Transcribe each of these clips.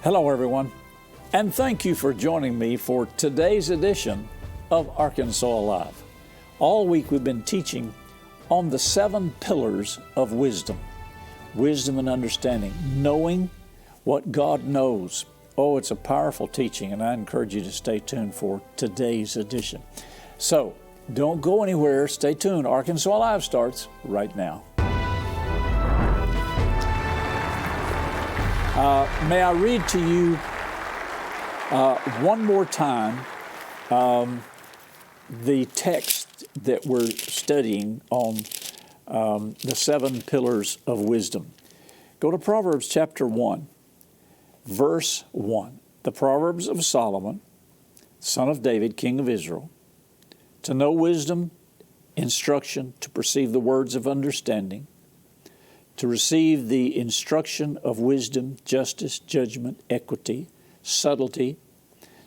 Hello, everyone, and thank you for joining me for today's edition of Arkansas Alive. All week we've been teaching on the 7 pillars of wisdom. Wisdom and understanding, knowing what God knows. Oh, it's a powerful teaching, and I encourage you to stay tuned for today's edition. So, don't go anywhere. Stay tuned. Arkansas Alive starts right now. May I read to you one more time the text that we're studying on the 7 pillars of wisdom. Go to Proverbs chapter 1, verse 1. The Proverbs of Solomon, son of David, king of Israel, to know wisdom, instruction, to perceive the words of understanding, to receive the instruction of wisdom, justice, judgment, equity, subtlety,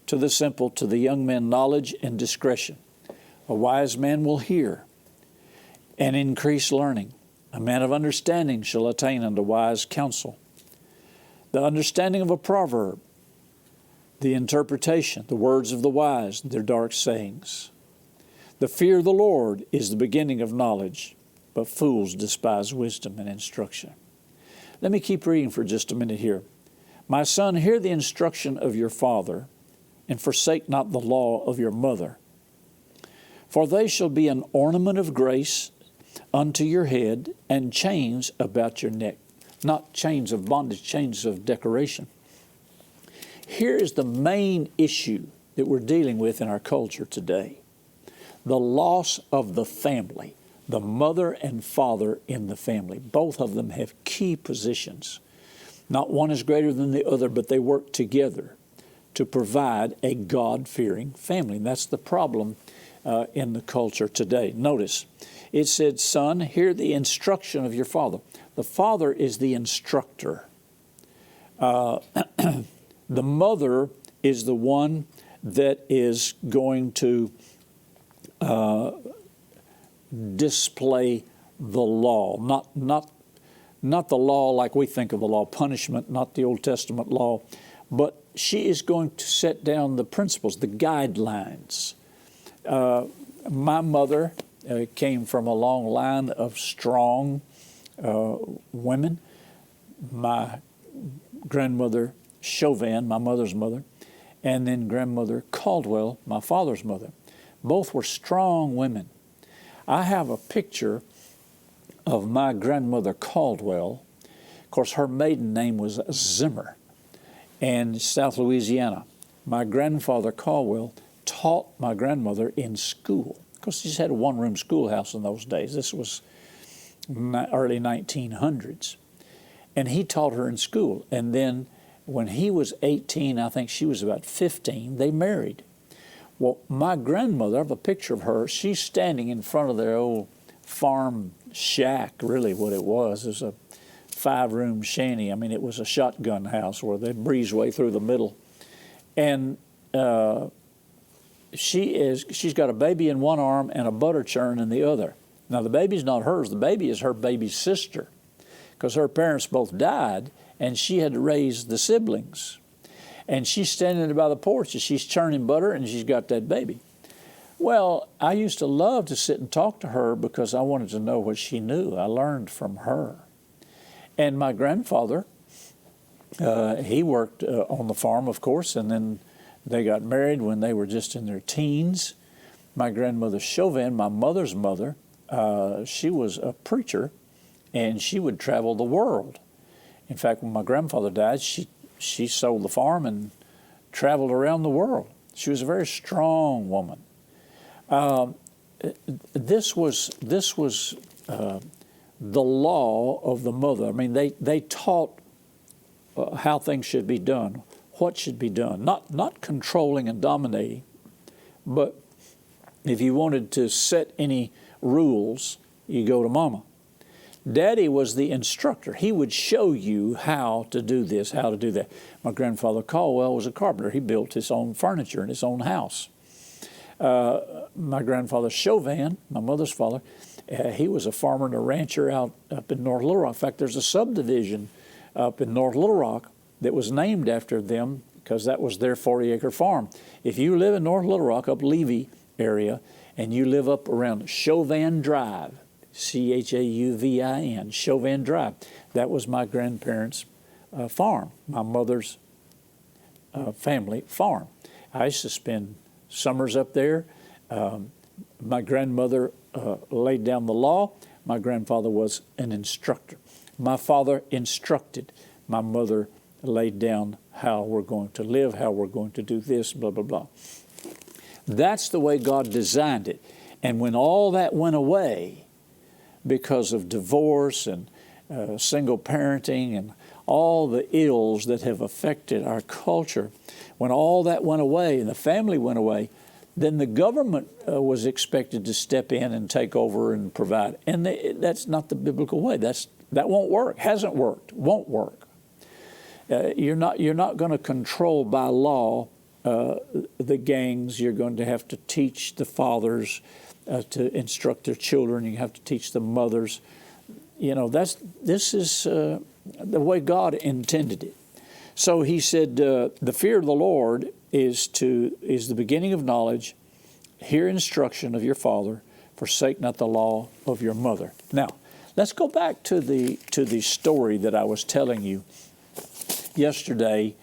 to the simple, to the young man, knowledge and discretion. A wise man will hear and increase learning. A man of understanding shall attain unto wise counsel. The understanding of a proverb, the interpretation, the words of the wise, their dark sayings. The fear of the Lord is the beginning of knowledge, but fools despise wisdom and instruction. Let me keep reading for just a minute here. My son, hear the instruction of your father, and forsake not the law of your mother. For they shall be an ornament of grace unto your head, and chains about your neck. Not chains of bondage, chains of decoration. Here is the main issue that we're dealing with in our culture today. The loss of the family. The mother and father in the family. Both of them have key positions. Not one is greater than the other, but they work together to provide a God-fearing family. And that's the problem in the culture today. Notice, it said, son, hear the instruction of your father. The father is the instructor. The mother is the one that is going to display the law, not the law like we think of the law, punishment, not the Old Testament law, but she is going to set down the principles, the guidelines. My mother came from a long line of strong women. My grandmother Chauvin, my mother's mother, and then grandmother Caldwell, my father's mother. Both were strong women. I have a picture of my grandmother Caldwell. Of course, her maiden name was Zimmer, in South Louisiana. My grandfather Caldwell taught my grandmother in school. Of course, she just had a one-room schoolhouse in those days. This was early 1900s. And he taught her in school. And then when he was 18, I think she was about 15, they married. Well, my grandmother, I have a picture of her. She's standing in front of their old farm shack, really what it was. It was a 5-room shanty. I mean, it was a shotgun house where they breezeway through the middle. And she's got a baby in one arm and a butter churn in the other. Now, the baby's not hers. The baby is her baby's sister, because her parents both died, and she had to raise the siblings. And she's standing there by the porch, and she's churning butter, and she's got that baby. Well, I used to love to sit and talk to her because I wanted to know what she knew. I learned from her. And my grandfather, he worked on the farm, of course, and then they got married when they were just in their teens. My grandmother Chauvin, my mother's mother, she was a preacher, and she would travel the world. In fact, when my grandfather died, she sold the farm and traveled around the world. She was a very strong woman. This was the law of the mother. I mean, they taught how things should be done, what should be done. Not controlling and dominating, but if you wanted to set any rules, you go to Mama. Daddy was the instructor. He would show you how to do this, how to do that. My grandfather Caldwell was a carpenter. He built his own furniture in his own house. My grandfather Chauvin, my mother's father, he was a farmer and a rancher up in North Little Rock. In fact, there's a subdivision up in North Little Rock that was named after them because that was their 40-acre farm. If you live in North Little Rock, up Levy area, and you live up around Chauvin Drive, Chauvin, Chauvin Drive, that was my grandparents' farm, my mother's family farm. I used to spend summers up there. My grandmother laid down the law. My grandfather was an instructor. My father instructed. My mother laid down how we're going to live, how we're going to do this, blah, blah, blah. That's the way God designed it. And when all that went away because of divorce and single parenting and all the ills that have affected our culture, when all that went away and the family went away, then the government was expected to step in and take over and provide. And that's not the biblical way. That won't work. Hasn't worked. Won't work. You're not going to control by law the gangs. You're going to have to teach the fathers to instruct their children. You have to teach the mothers. You know, this is the way God intended it. So he said, the fear of the Lord is the beginning of knowledge. Hear instruction of your father. Forsake not the law of your mother. Now, let's go back to the story that I was telling you yesterday.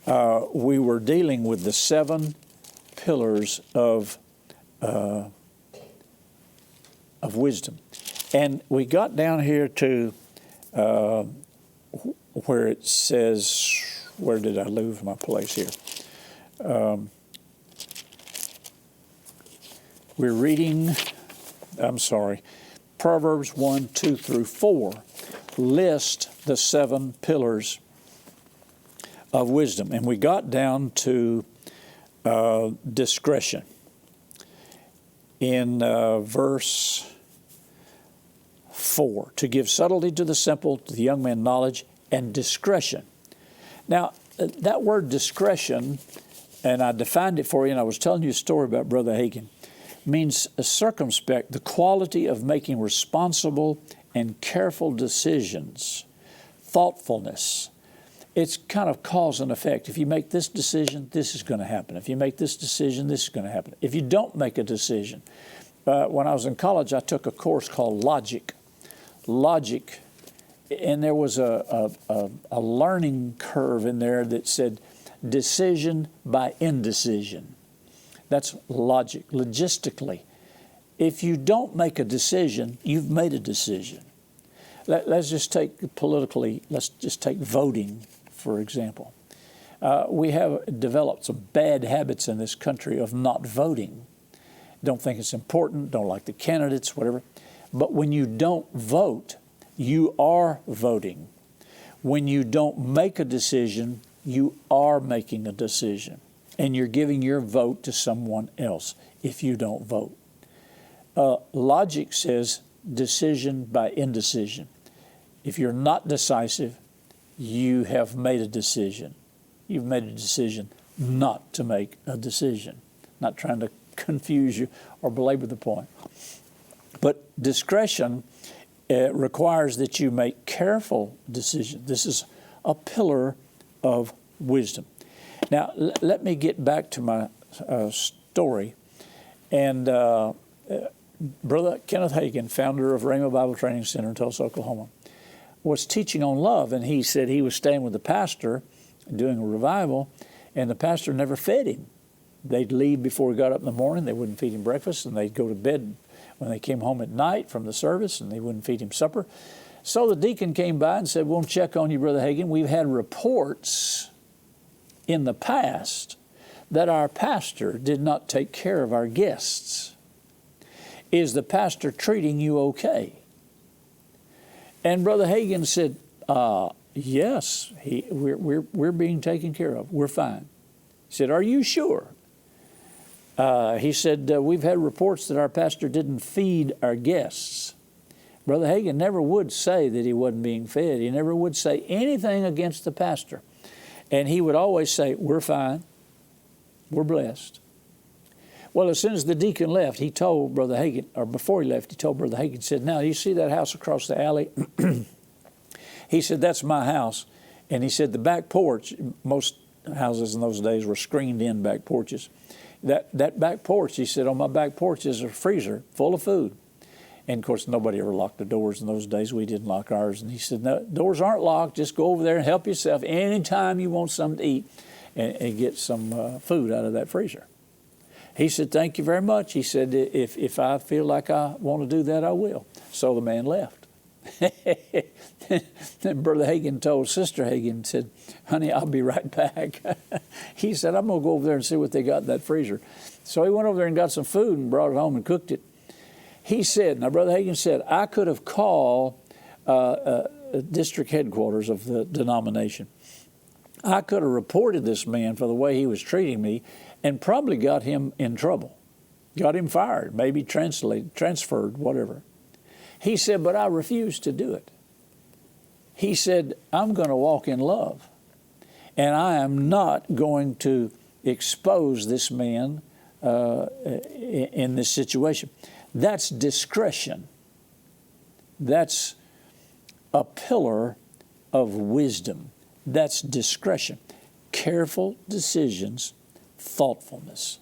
We were dealing with the 7 pillars of wisdom, and we got down here to where it says, where did I lose my place here? We're reading, Proverbs 1, 2 through 4 list the 7 pillars of wisdom. And we got down to discretion. In verse 4, to give subtlety to the simple, to the young man knowledge and discretion. Now, that word discretion, and I defined it for you, and I was telling you a story about Brother Hagin, means circumspect, the quality of making responsible and careful decisions, thoughtfulness. It's kind of cause and effect. If you make this decision, this is going to happen. If you make this decision, this is going to happen. If you don't make a decision, when I was in college, I took a course called Logic, and there was a learning curve in there that said decision by indecision. That's logic, logistically. If you don't make a decision, you've made a decision. Let's just take voting, for example. We have developed some bad habits in this country of not voting. Don't think it's important, don't like the candidates, whatever. But when you don't vote, you are voting. When you don't make a decision, you are making a decision. And you're giving your vote to someone else if you don't vote. Logic says decision by indecision. If you're not decisive, you have made a decision. You've made a decision not to make a decision. Not trying to confuse you or belabor the point. But discretion requires that you make careful decisions. This is a pillar of wisdom. Now, let me get back to my story. And Brother Kenneth Hagin, founder of Rhema Bible Training Center in Tulsa, Oklahoma, was teaching on love. And he said he was staying with the pastor doing a revival, and the pastor never fed him. They'd leave before he got up in the morning. They wouldn't feed him breakfast, and they'd go to bed when they came home at night from the service, and they wouldn't feed him supper. So the deacon came by and said, "We'll check on you, Brother Hagin. We've had reports in the past that our pastor did not take care of our guests. Is the pastor treating you okay?" And Brother Hagin said, "Yes, we're being taken care of. We're fine." He said, "Are you sure?" He said, "We've had reports that our pastor didn't feed our guests." Brother Hagin never would say that he wasn't being fed. He never would say anything against the pastor. And he would always say, "We're fine. We're blessed." Well, as soon as the deacon left, he told Brother Hagin, or before he left, he told Brother Hagin, said, "Now, you see that house across the alley?" He said, "That's my house, And he said the back porch, most houses in those days were screened in back porches. That back porch, he said, on my back porch is a freezer full of food. And of course, nobody ever locked the doors in those days. We didn't lock ours. And he said, no, doors aren't locked. Just go over there and help yourself anytime you want something to eat and get some food out of that freezer. He said, thank you very much. He said, if I feel like I want to do that, I will. So the man left. Then Brother Hagin told Sister Hagin, said, honey, I'll be right back. He said, I'm going to go over there and see what they got in that freezer. So he went over there and got some food and brought it home and cooked it. He said, now Brother Hagin said, I could have called district headquarters of the denomination. I could have reported this man for the way he was treating me and probably got him in trouble, got him fired, maybe transferred, whatever. He said, but I refused to do it. He said, I'm going to walk in love, and I am not going to expose this man in this situation. That's discretion. That's a pillar of wisdom. That's discretion. Careful decisions, thoughtfulness.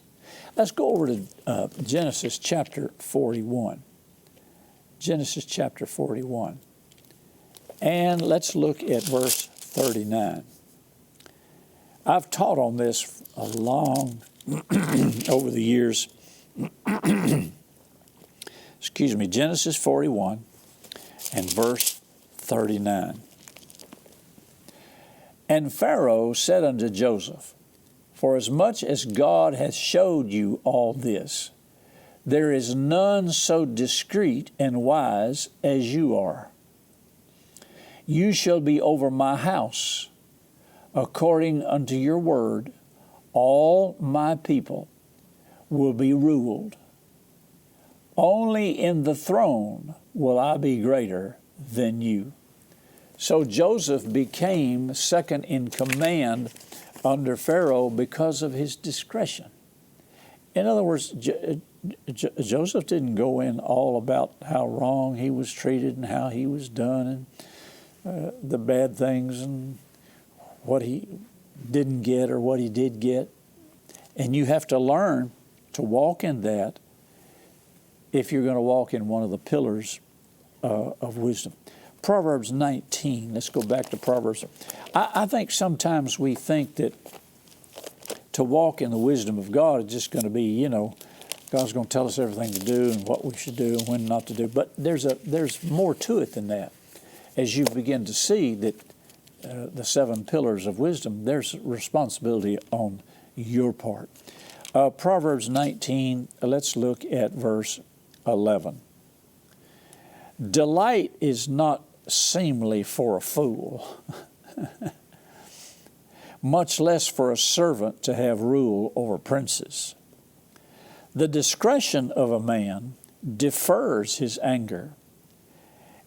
Let's go over to Genesis chapter 41. Genesis chapter 41. And let's look at verse 39. I've taught on this a long, over the years. Excuse me, Genesis 41 and verse 39. And Pharaoh said unto Joseph, forasmuch as God hath showed you all this, there is none so discreet and wise as you are. You shall be over my house. According unto your word, all my people will be ruled. Only in the throne will I be greater than you. So Joseph became second in command under Pharaoh because of his discretion. In other words, Joseph didn't go in all about how wrong he was treated and how he was done and the bad things and what he didn't get or what he did get. And you have to learn to walk in that if you're going to walk in one of the pillars of wisdom. Proverbs 19, let's go back to Proverbs. I think sometimes we think that to walk in the wisdom of God is just going to be, God's going to tell us everything to do and what we should do and when not to do. But there's more to it than that. As you begin to see that the 7 pillars of wisdom, there's responsibility on your part. Proverbs 19, let's look at verse 11. Delight is not seemly for a fool, much less for a servant to have rule over princes. The discretion of a man defers his anger,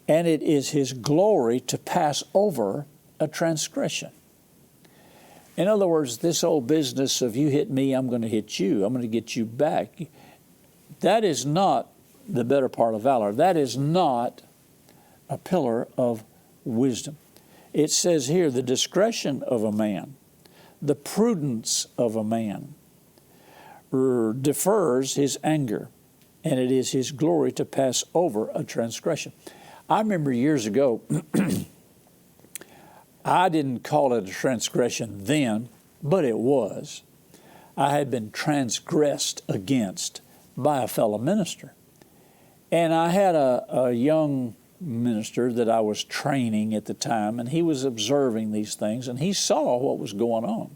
and it is his glory to pass over a transgression. In other words, this old business of you hit me, I'm going to hit you, I'm going to get you back, that is not the better part of valor. That is not a pillar of wisdom. It says here, the discretion of a man, the prudence of a man defers his anger, and it is his glory to pass over a transgression. I remember years ago, I didn't call it a transgression then, but it was. I had been transgressed against by a fellow minister. And I had a young minister that I was training at the time, and he was observing these things, and he saw what was going on.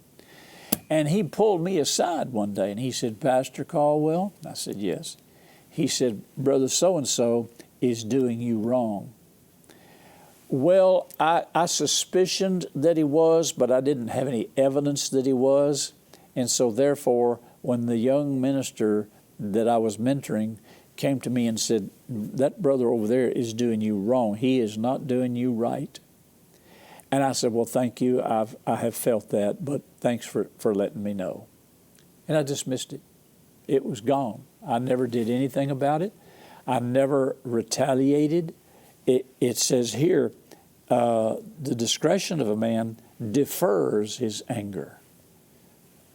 And he pulled me aside one day, and he said, Pastor Caldwell? I said, yes. He said, Brother so-and-so is doing you wrong. Well, I suspicioned that he was, but I didn't have any evidence that he was. And so therefore, when the young minister that I was mentoring came to me and said, that brother over there is doing you wrong. He is not doing you right. And I said, well, thank you. I have felt that, but thanks for letting me know. And I dismissed it. It was gone. I never did anything about it. I never retaliated. It says here, the discretion of a man defers his anger.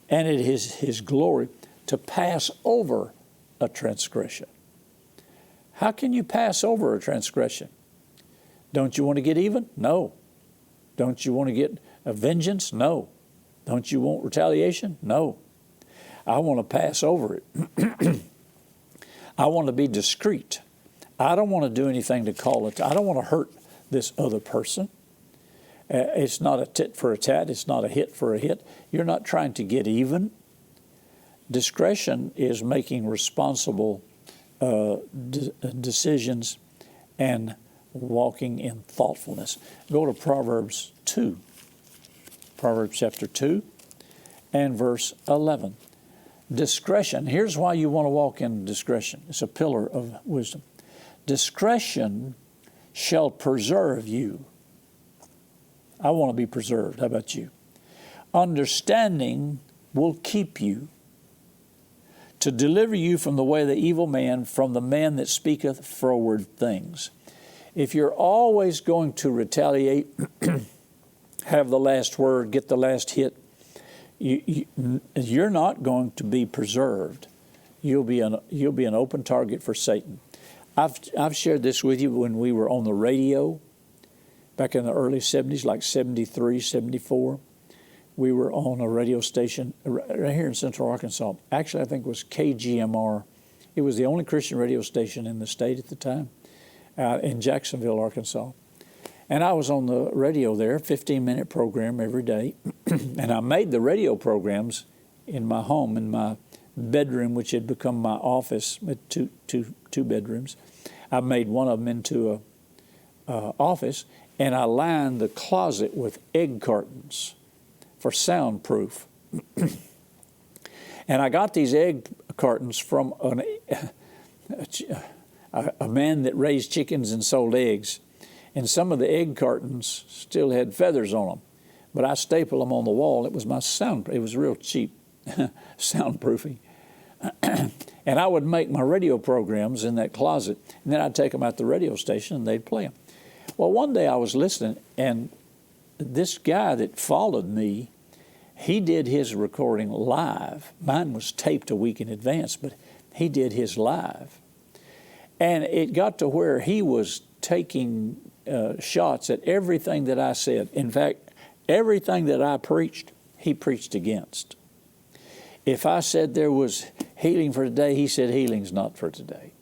And it is his glory to pass over a transgression. How can you pass over a transgression? Don't you want to get even? No. Don't you want to get a vengeance? No. Don't you want retaliation? No. I want to pass over it. I want to be discreet. I don't want to do anything to call it. I don't want to hurt this other person. It's not a tit for a tat. It's not a hit for a hit. You're not trying to get even. Discretion is making responsible decisions and walking in thoughtfulness. Go to Proverbs 2. Proverbs chapter 2 and verse 11. Discretion. Here's why you want to walk in discretion. It's a pillar of wisdom. Discretion shall preserve you. I want to be preserved. How about you? Understanding will keep you, to deliver you from the way of the evil man, from the man that speaketh froward things. If you're always going to retaliate, have the last word, get the last hit, you're not going to be preserved. You'll be an open target for Satan. I've shared this with you when we were on the radio back in the early 70s, like 73, 74. We were on a radio station right here in Central Arkansas. Actually, I think it was KGMR. It was the only Christian radio station in the state at the time, in Jacksonville, Arkansas. And I was on the radio there, 15-minute program every day. And I made the radio programs in my home, in my bedroom, which had become my office, with two bedrooms. I made one of them into a office, and I lined the closet with egg cartons for soundproof. And I got these egg cartons from a man that raised chickens and sold eggs. And some of the egg cartons still had feathers on them. But I stapled them on the wall. It was my it was real cheap soundproofing. And I would make my radio programs in that closet, and then I'd take them out the radio station and they'd play them. Well, one day I was listening, and this guy that followed me, he did his recording live. Mine was taped a week in advance, but he did his live. And it got to where he was taking shots at everything that I said. In fact, everything that I preached, he preached against. If I said there was healing for today, he said healing's not for today.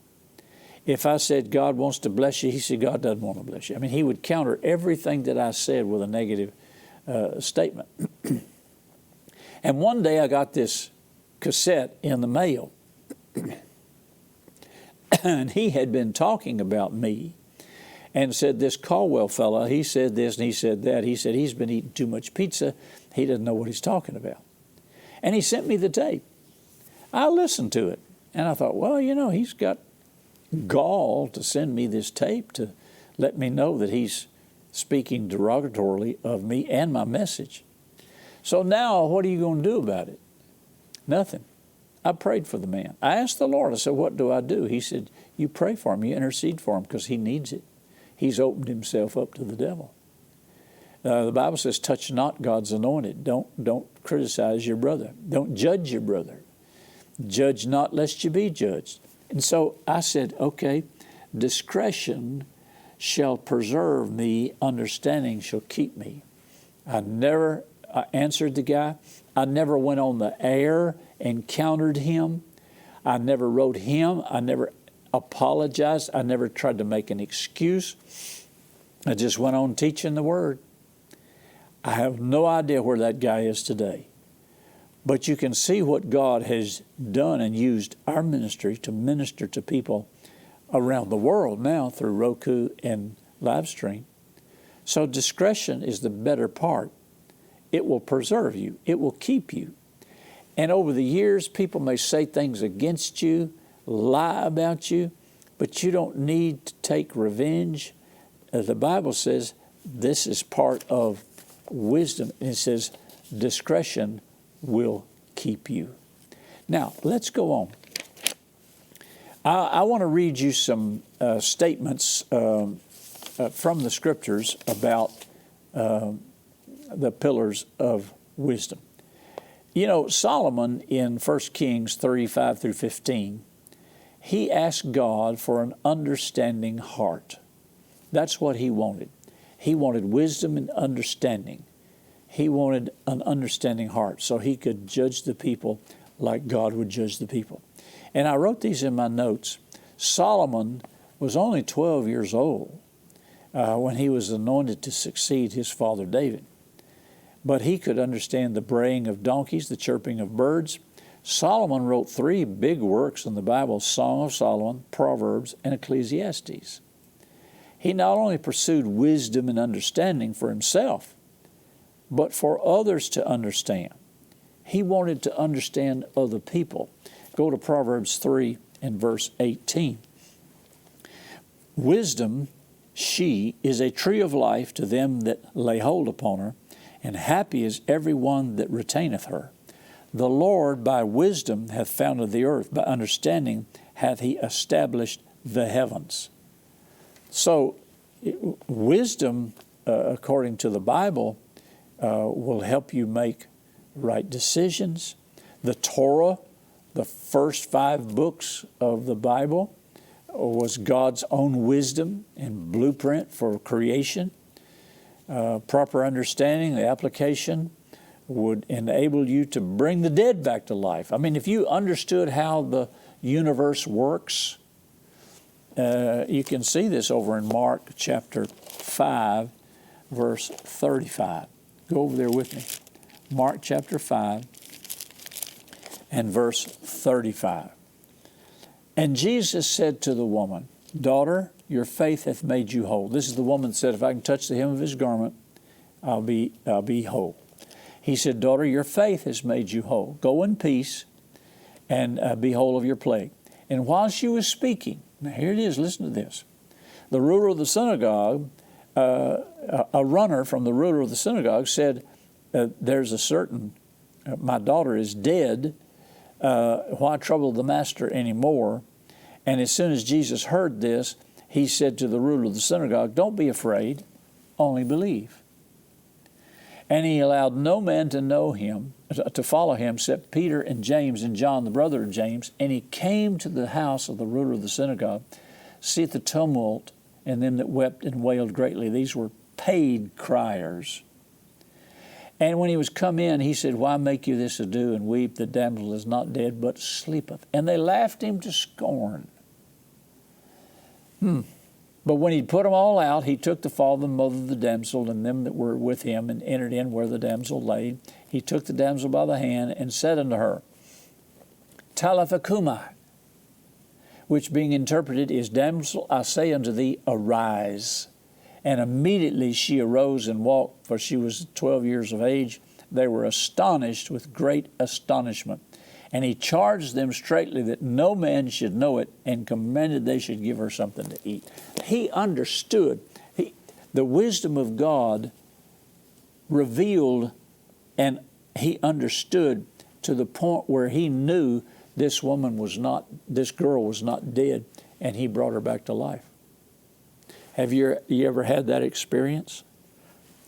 If I said God wants to bless you, he said God doesn't want to bless you. I mean, he would counter everything that I said with a negative statement. And one day I got this cassette in the mail. And he had been talking about me and said, this Caldwell fella, he said this and he said that. He said he's been eating too much pizza. He doesn't know what he's talking about. And he sent me the tape. I listened to it. And I thought, well, you know, he's got gall to send me this tape to let me know that he's speaking derogatorily of me and my message. So now what are you going to do about it? Nothing. I prayed for the man. I asked the Lord, I said, what do I do? He said, you pray for him, you intercede for him because he needs it. He's opened himself up to the devil. The Bible says, touch not God's anointed. Don't criticize your brother. Don't judge your brother. Judge not lest you be judged. And so I said, okay, discretion shall preserve me, understanding shall keep me. I answered the guy. I never went on the air and countered him. I never wrote him. I never apologized. I never tried to make an excuse. I just went on teaching the Word. I have no idea where that guy is today. But you can see what God has done and used our ministry to minister to people around the world now through Roku and live stream. So discretion is the better part. It will preserve you. It will keep you. And over the years, people may say things against you, lie about you, but you don't need to take revenge. The Bible says this is part of wisdom. It says discretion will keep you. Now, let's go on. I want to read you some statements from the Scriptures about the pillars of wisdom. You know, Solomon in 1 Kings 35 through 15, he asked God for an understanding heart. That's what he wanted. He wanted wisdom and understanding. He wanted an understanding heart so he could judge the people like God would judge the people. And I wrote these in my notes. Solomon was only 12 years old when he was anointed to succeed his father David. But he could understand the braying of donkeys, the chirping of birds. Solomon wrote 3 big works in the Bible: Song of Solomon, Proverbs, and Ecclesiastes. He not only pursued wisdom and understanding for himself, but for others to understand. He wanted to understand other people. Go to Proverbs 3 and verse 18. Wisdom, she is a tree of life to them that lay hold upon her, and happy is every one that retaineth her. The Lord by wisdom hath founded the earth, by understanding hath he established the heavens. So, wisdom, according to the Bible, will help you make right decisions. The Torah, the first 5 books of the Bible, was God's own wisdom and blueprint for creation. Proper understanding, the application, would enable you to bring the dead back to life. I mean, if you understood how the universe works, you can see this over in Mark chapter 5, verse 35. Go over there with me. Mark chapter 5 and verse 35. And Jesus said to the woman, Daughter, your faith hath made you whole. This is the woman that said, if I can touch the hem of his garment, I'll be whole. He said, Daughter, your faith has made you whole. Go in peace and be whole of your plague. And while she was speaking, now here it is, listen to this. The ruler of the synagogue, a runner from the ruler of the synagogue said, there's a certain, my daughter is dead. Why trouble the master anymore? And as soon as Jesus heard this, he said to the ruler of the synagogue, Don't be afraid, only believe. And he allowed no man to know him, to follow him, except Peter and James and John, the brother of James. And he came to the house of the ruler of the synagogue, seeth the tumult, and them that wept and wailed greatly. These were paid criers. And when he was come in, he said, Why make you this ado and weep? The damsel is not dead, but sleepeth. And they laughed him to scorn. But when he'd put them all out, he took the father and mother of the damsel and them that were with him, and entered in where the damsel lay. He took the damsel by the hand and said unto her, Talitha cumi, which being interpreted is, Damsel, I say unto thee, arise. And immediately she arose and walked, for she was 12 years of age. They were astonished with great astonishment. And he charged them straitly that no man should know it, and commanded they should give her something to eat. He understood. The wisdom of God revealed, and he understood to the point where he knew this girl was not dead, and he brought her back to life. Have you ever had that experience?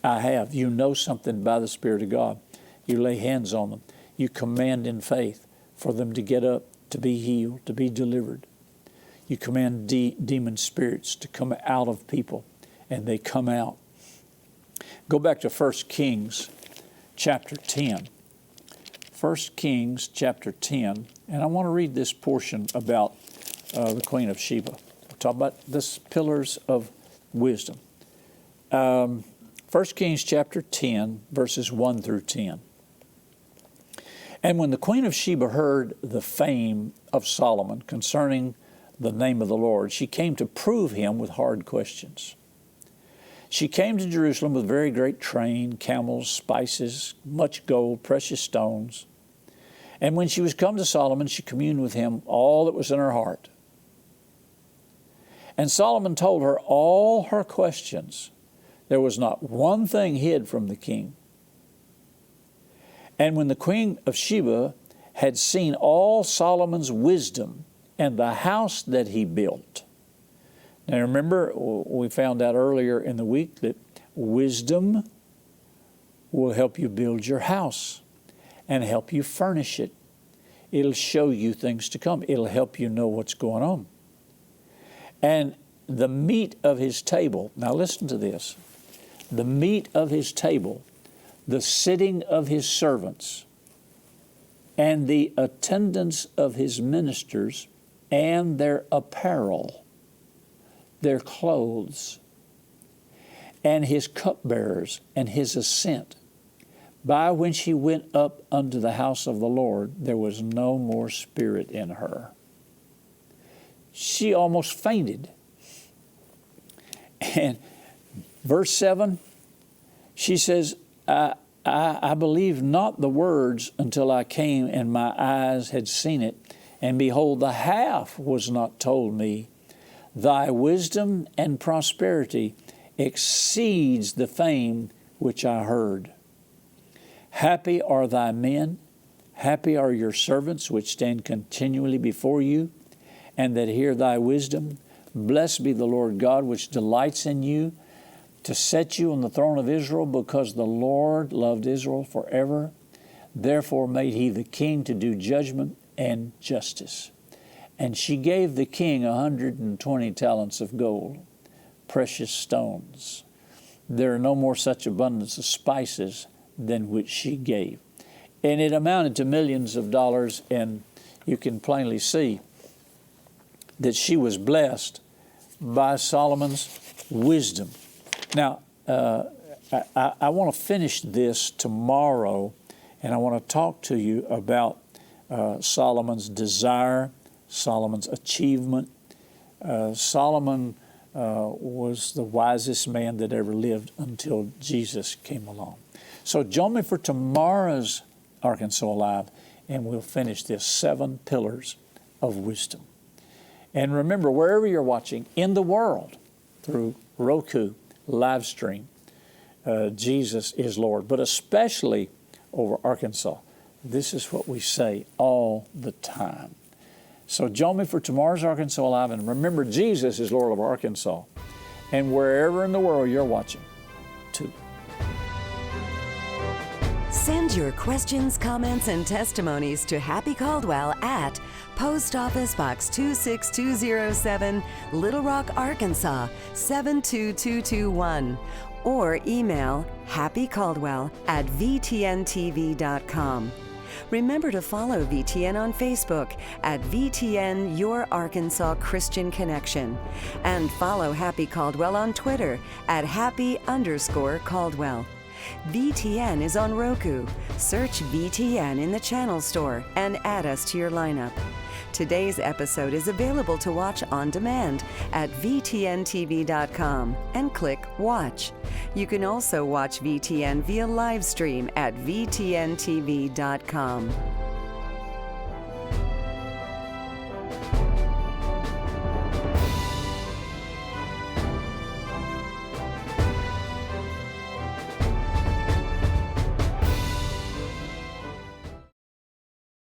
I have. You know something by the Spirit of God. You lay hands on them. You command in faith for them to get up, to be healed, to be delivered. You command demon spirits to come out of people, and they come out. Go back to 1 Kings chapter 10. 1 Kings chapter 10, and I want to read this portion about the Queen of Sheba. We'll talk about this pillars of wisdom. 1 Kings chapter 10, verses 1 through 10. And when the Queen of Sheba heard the fame of Solomon concerning the name of the Lord, she came to prove him with hard questions. She came to Jerusalem with very great train, camels, spices, much gold, precious stones. And when she was come to Solomon, she communed with him all that was in her heart. And Solomon told her all her questions. There was not one thing hid from the king. And when the Queen of Sheba had seen all Solomon's wisdom and the house that he built. Now remember, we found out earlier in the week that wisdom will help you build your house and help you furnish it. It'll show you things to come. It'll help you know what's going on. And the meat of his table, now listen to this, the meat of his table, the sitting of his servants, and the attendance of his ministers, and their apparel, their clothes, and his cupbearers, and his ascent. By when she went up unto the house of the Lord, there was no more spirit in her. She almost fainted. And verse 7, she says, I believed not the words until I came and my eyes had seen it. And behold, the half was not told me. Thy wisdom and prosperity exceeds the fame which I heard. Happy are thy men, happy are your servants which stand continually before you, and that hear thy wisdom. Blessed be the Lord God which delights in you, to set you on the throne of Israel, because the Lord loved Israel forever. Therefore made he the king to do judgment and justice. And she gave the king 120 talents of gold, precious stones. There are no more such abundance of spices than which she gave. And it amounted to millions of dollars, and you can plainly see that she was blessed by Solomon's wisdom. Now, I want to finish this tomorrow, and I want to talk to you about Solomon's desire, Solomon's achievement. Solomon was the wisest man that ever lived until Jesus came along. So join me for tomorrow's Arkansas Alive, and we'll finish this 7 pillars of wisdom. And remember, wherever you're watching in the world, through Roku, live stream, Jesus is Lord. But especially over Arkansas, this is what we say all the time. So join me for tomorrow's Arkansas Alive, and remember, Jesus is Lord of Arkansas. And wherever in the world you're watching, too. Send your questions, comments, and testimonies to Happy Caldwell at Post Office Box 26207, Little Rock, Arkansas 72221, or email happycaldwell@vtntv.com. Remember to follow VTN on Facebook at VTN Your Arkansas Christian Connection, and follow Happy Caldwell on Twitter at Happy_Caldwell. VTN is on Roku. Search VTN in the channel store and add us to your lineup. Today's episode is available to watch on demand at VTNTV.com and click Watch. You can also watch VTN via live stream at VTNTV.com.